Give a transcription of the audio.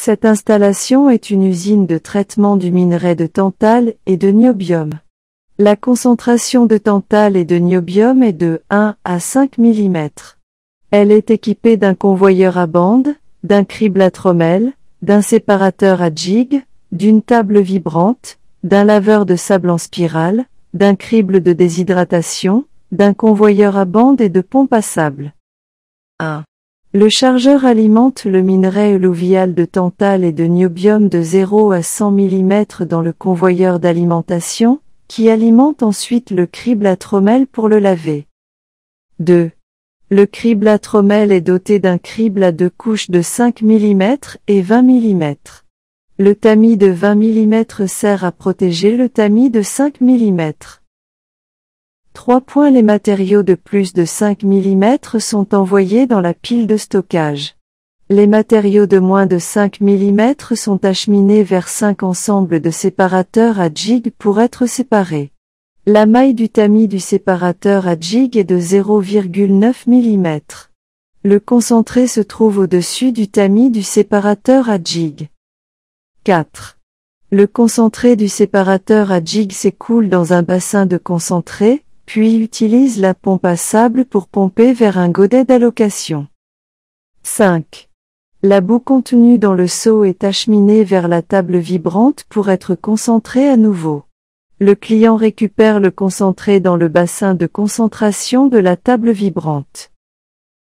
Cette installation est une usine de traitement du minerai de tantale et de niobium. La concentration de tantale et de niobium est de 1 à 5 mm. Elle est équipée d'un convoyeur à bande, d'un crible à trommelle, d'un séparateur à jig, d'une table vibrante, d'un laveur de sable en spirale, d'un crible de déshydratation, d'un convoyeur à bande et de pompe à sable. 1. Le chargeur alimente le minerai alluvial de tantale et de niobium de 0 à 100 mm dans le convoyeur d'alimentation, qui alimente ensuite le crible à trommelle pour le laver. 2. Le crible à trommelle est doté d'un crible à 2 couches de 5 mm et 20 mm. Le tamis de 20 mm sert à protéger le tamis de 5 mm. 3. Les matériaux de plus de 5 mm sont envoyés dans la pile de stockage. Les matériaux de moins de 5 mm sont acheminés vers 5 ensembles de séparateurs à jig pour être séparés. La maille du tamis du séparateur à jig est de 0,9 mm. Le concentré se trouve au-dessus du tamis du séparateur à jig. 4. Le concentré du séparateur à jig s'écoule dans un bassin de concentré, puis utilise la pompe à sable pour pomper vers un godet d'allocation. 5. La boue contenue dans le seau est acheminée vers la table vibrante pour être concentrée à nouveau. Le client récupère le concentré dans le bassin de concentration de la table vibrante.